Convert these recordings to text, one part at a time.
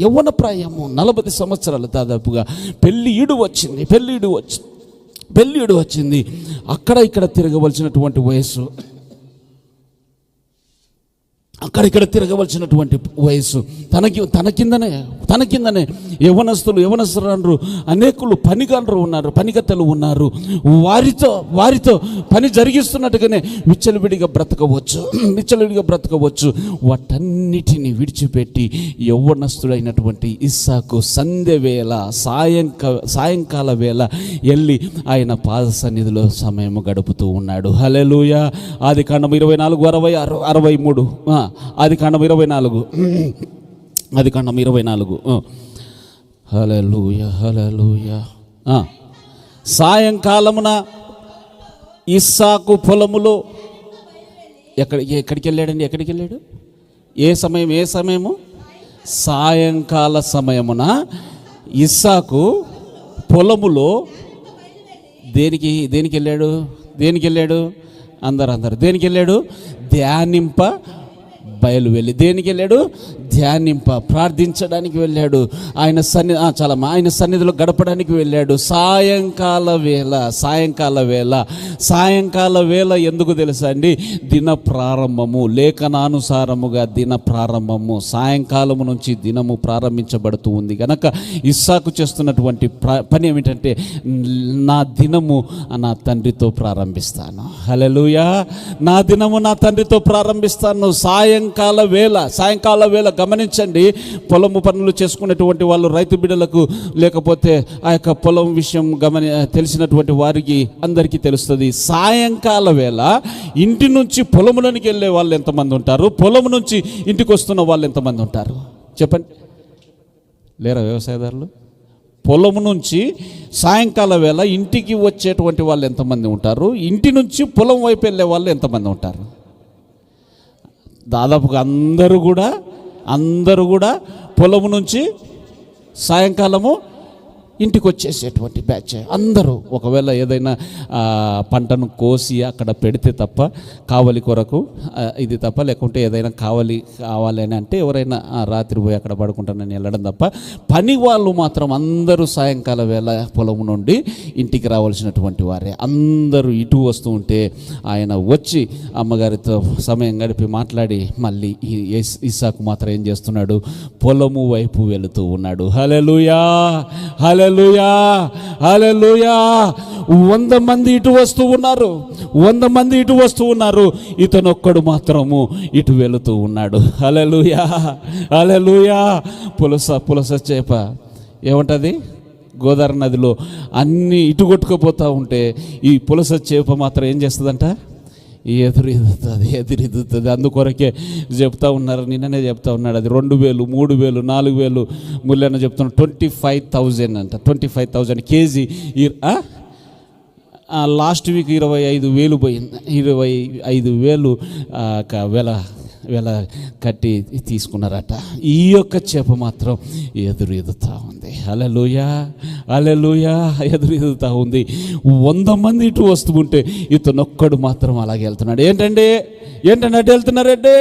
యవ్వన ప్రాయము 40 సంవత్సరాలు దాదాపుగా. పెళ్ళి వచ్చింది. అక్కడ ఇక్కడ తిరగవలసినటువంటి వయస్సు, తన కిందనే యవనస్తులు అనేకులు పనిగత్తలు ఉన్నారు. వారితో పని జరిగిస్తున్నట్టుగానే విచ్చలవిడిగా బ్రతకవచ్చు. వాటన్నిటిని విడిచిపెట్టి యవ్వనస్తుడైనటువంటి ఇస్సాకు సంధ్య వేళ, సాయంకాల వేళ వెళ్ళి ఆయన పాద సన్నిధిలో సమయం గడుపుతూ ఉన్నాడు. హల్లెలూయా. ఆదికాండం 24:63. ఆదికాండం 24. హల్లెలూయా. సాయంకాలమున ఇస్సాకు పొలములో ఎక్కడికి వెళ్ళాడు? ఏ సమయము? సాయంకాల సమయమున ఇస్సాకు పొలములో దేనికి వెళ్ళాడు? అందరు దేనికి వెళ్ళాడు? ధ్యానింప బయలువెళ్ళి. దేనికి వెళ్ళాడు? ధ్యానింప, ప్రార్థించడానికి వెళ్ళాడు. ఆయన సన్నిధిలో గడపడానికి వెళ్ళాడు. సాయంకాల వేళ ఎందుకు తెలుసా అండి? దిన ప్రారంభము, లేఖనానుసారముగా దిన ప్రారంభము, సాయంకాలము నుంచి దినము ప్రారంభించబడుతూ ఉంది కనుక ఇస్సాకు చేస్తున్నటువంటి పని ఏమిటంటే, నా దినము నా తండ్రితో ప్రారంభిస్తాను. హల్లెలూయా. నా దినము నా తండ్రితో ప్రారంభిస్తాను. సాయంకాల వేళ గమనించండి. పొలము పనులు చేసుకునేటువంటి వాళ్ళు, రైతు బిడ్డలకు, లేకపోతే ఆ యొక్క పొలం విషయం తెలిసినటువంటి వారికి అందరికీ తెలుస్తుంది. సాయంకాల వేళ ఇంటి నుంచి పొలములోనికి వెళ్ళే వాళ్ళు ఎంతమంది ఉంటారు? పొలము నుంచి ఇంటికి వస్తున్న వాళ్ళు ఎంతమంది ఉంటారు చెప్పండి? లేరా వ్యవసాయదారులు? పొలము నుంచి సాయంకాల వేళ ఇంటికి వచ్చేటువంటి వాళ్ళు ఎంతమంది ఉంటారు? ఇంటి నుంచి పొలం వైపు వెళ్ళే వాళ్ళు ఎంతమంది ఉంటారు? దాదాపుగా అందరూ కూడా పొలము నుంచి సాయంకాలము ఇంటికి వచ్చేసేటువంటి బ్యాచ్ అందరూ. ఒకవేళ ఏదైనా పంటను కోసి అక్కడ పెడితే తప్ప, కావలి కొరకు ఇది తప్ప, లేకుంటే ఏదైనా కావాలి అని అంటే ఎవరైనా రాత్రి పోయి అక్కడ పడుకుంటానని వెళ్ళడం తప్ప, పని వాళ్ళు మాత్రం అందరూ సాయంకాల వేళ పొలము నుండి ఇంటికి రావాల్సినటువంటి వారే. అందరూ ఇటు వస్తూ ఉంటే ఆయన వచ్చి అమ్మగారితో సమయం గడిపి మాట్లాడి మళ్ళీ ఇస్సాకు మాత్రం ఏం చేస్తున్నాడు? పొలము వైపు వెళుతూ ఉన్నాడు. హల్లెలూయా. 100 మంది ఇటు వస్తూ ఉన్నారు. ఇతనొక్కడు మాత్రము ఇటు వెళుతూ ఉన్నాడు. హల్లెలూయా. పులస చేప ఏమంటది? గోదావరి నదిలో అన్నీ ఇటు కొట్టుకుపోతూ ఉంటే ఈ పులస చేప మాత్రం ఏం చేస్తుందంట? ఎదురెదుతుంది. అందుకొరకే చెప్తా ఉన్నారు, నిన్ననే చెప్తా ఉన్నాడు. అది 2000, 3000, 4000 ముళ్ళన్న చెప్తున్నాడు. 25,000 అంట. 25,000 కేజీ. లాస్ట్ వీక్ 25,000 పోయింది. 25,000 వేల కట్టి తీసుకున్నారట. ఈ యొక్క చేప మాత్రం ఎదురుతా ఉంది. హల్లెలూయా. ఎదురుతా ఉంది. 100 మంది ఇటు వస్తూ ఉంటే ఇతనొక్కడు మాత్రం అలాగే వెళ్తున్నాడు. ఏంటంటే అటు వెళ్తున్నారంటే,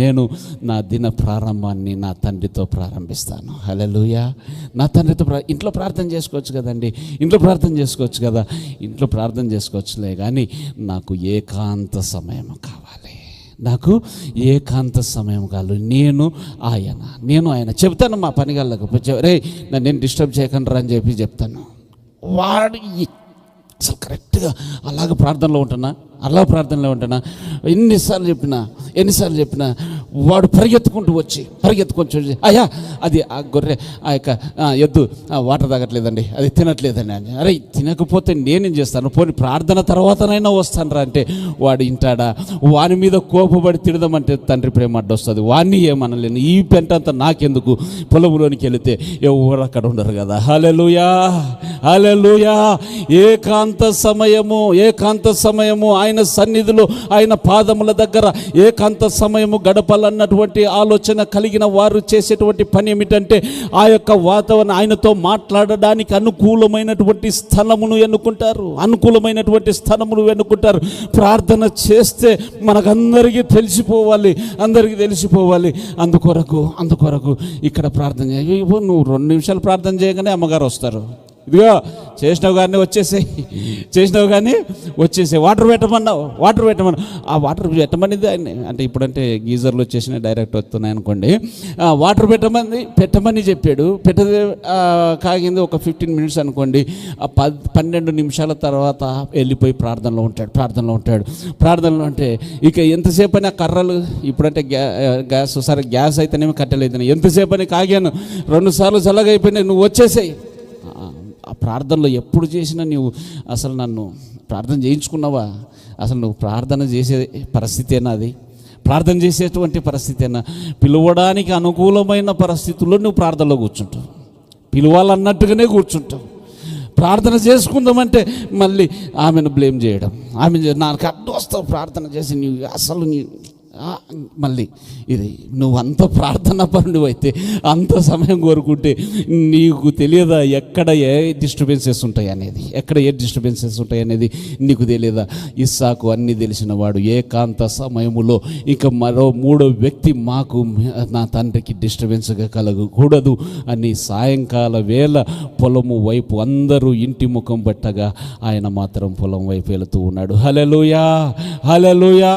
నేను నా దిన ప్రారంభాన్ని నా తండ్రితో ప్రారంభిస్తాను. హల్లెలూయా. నా తండ్రితో ఇంట్లో ప్రార్థన చేసుకోవచ్చు కదండి, ఇంట్లో ప్రార్థన చేసుకోవచ్చులే, కానీ నాకు ఏకాంత సమయం కావాలి. నేను ఆయన చెప్తాను. మా పనిగాళ్ళకు రే నేను డిస్టర్బ్ చేయకండి రా అని చెప్పి చెప్తాను. వాడు అసలు కరెక్ట్గా అలాగ ప్రార్థనలో ఉంటున్నా, ఎన్నిసార్లు చెప్పినా వాడు పరిగెత్తుకుంటూ వచ్చి అయ్యా అది ఆ గొర్రె ఆ యొక్క ఎద్దు వాటర్ తాగట్లేదండి, అది తినట్లేదండి అని. అరే తినకపోతే నేనేం చేస్తాను, పోనీ ప్రార్థన తర్వాతనైనా వస్తాను రా అంటే వాడు ఇంటాడా? వాని మీద కోపపడి తిడదామంటే తండ్రి ప్రేమ అడ్డొస్తుంది. వాడిని ఏమనలేను, ఈ పెంట అంతా నాకెందుకు? పొలంలోనికి వెళితే ఎవరు అక్కడ ఉండరు కదా. హల్లెలూయా. ఏకాంత సమయము ఆయన సన్నిధిలో, ఆయన పాదముల దగ్గర ఏకాంత సమయము గడపాల. చేయాలన్నటువంటి ఆలోచన కలిగిన వారు చేసేటువంటి పని ఏమిటంటే ఆ యొక్క వాతావరణం ఆయనతో మాట్లాడడానికి అనుకూలమైనటువంటి స్థలమును ఎన్నుకుంటారు. ప్రార్థన చేస్తే మనకందరికీ తెలిసిపోవాలి. అందుకొరకు ఇక్కడ ప్రార్థన నువ్వు 2 నిమిషాలు ప్రార్థన చేయగానే అమ్మగారు వస్తారు. ఇదిగో చేసినావు కానీ వచ్చేసే వాటర్ పెట్టమన్నావు. ఆ వాటర్ పెట్టమనిది ఆయన అంటే ఇప్పుడంటే గీజర్లు వచ్చేసిన డైరెక్ట్ వస్తున్నాయి అనుకోండి. వాటర్ పెట్టమని చెప్పాడు. కాగింది ఒక 15 మినిట్స్ అనుకోండి. 12 నిమిషాల తర్వాత వెళ్ళిపోయి ప్రార్థనలో ఉంటాడు. అంటే ఇక ఎంతసేపు అని ఆ కర్రలు ఇప్పుడంటే గ్యాస్ అయితేనేమో కట్టెలు ఎంతసేపు అని కాగాను 2 సార్లు చల్లగా అయిపోయినాయి, నువ్వు వచ్చేసాయి. ఆ ప్రార్థనలో ఎప్పుడు చేసినా నువ్వు అసలు నన్ను ప్రార్థన చేయించుకున్నావా? అసలు నువ్వు ప్రార్థన చేసే పరిస్థితేనా? అది ప్రార్థన చేసేటువంటి పరిస్థితేనా? పిలవడానికి అనుకూలమైన పరిస్థితుల్లో నువ్వు ప్రార్థనలో కూర్చుంటావు, పిలవాలన్నట్టుగానే కూర్చుంటావు. ప్రార్థన చేసుకుందామంటే మళ్ళీ ఆమెను బ్లేమ్ చేయడం, నాకు అడ్డు వస్తావు ప్రార్థన చేసి మళ్ళీ ఇది నువ్వు అంత ప్రార్థన పరుడు అయితే అంత సమయం కోరుకుంటే నీకు తెలియదా ఎక్కడ ఏ డిస్టర్బెన్సెస్ ఉంటాయి అనేది నీకు తెలియదా? ఇస్సాకు అన్నీ తెలిసిన వాడు ఏకాంత సమయములో ఇక మరో 3వ వ్యక్తి మాకు నా తండ్రికి డిస్టర్బెన్స్గా కలగకూడదు అని సాయంకాల వేళ పొలము వైపు అందరూ ఇంటి ముఖం పట్టగా ఆయన మాత్రం పొలం వైపు వెళుతూ ఉన్నాడు. హల్లెలూయా.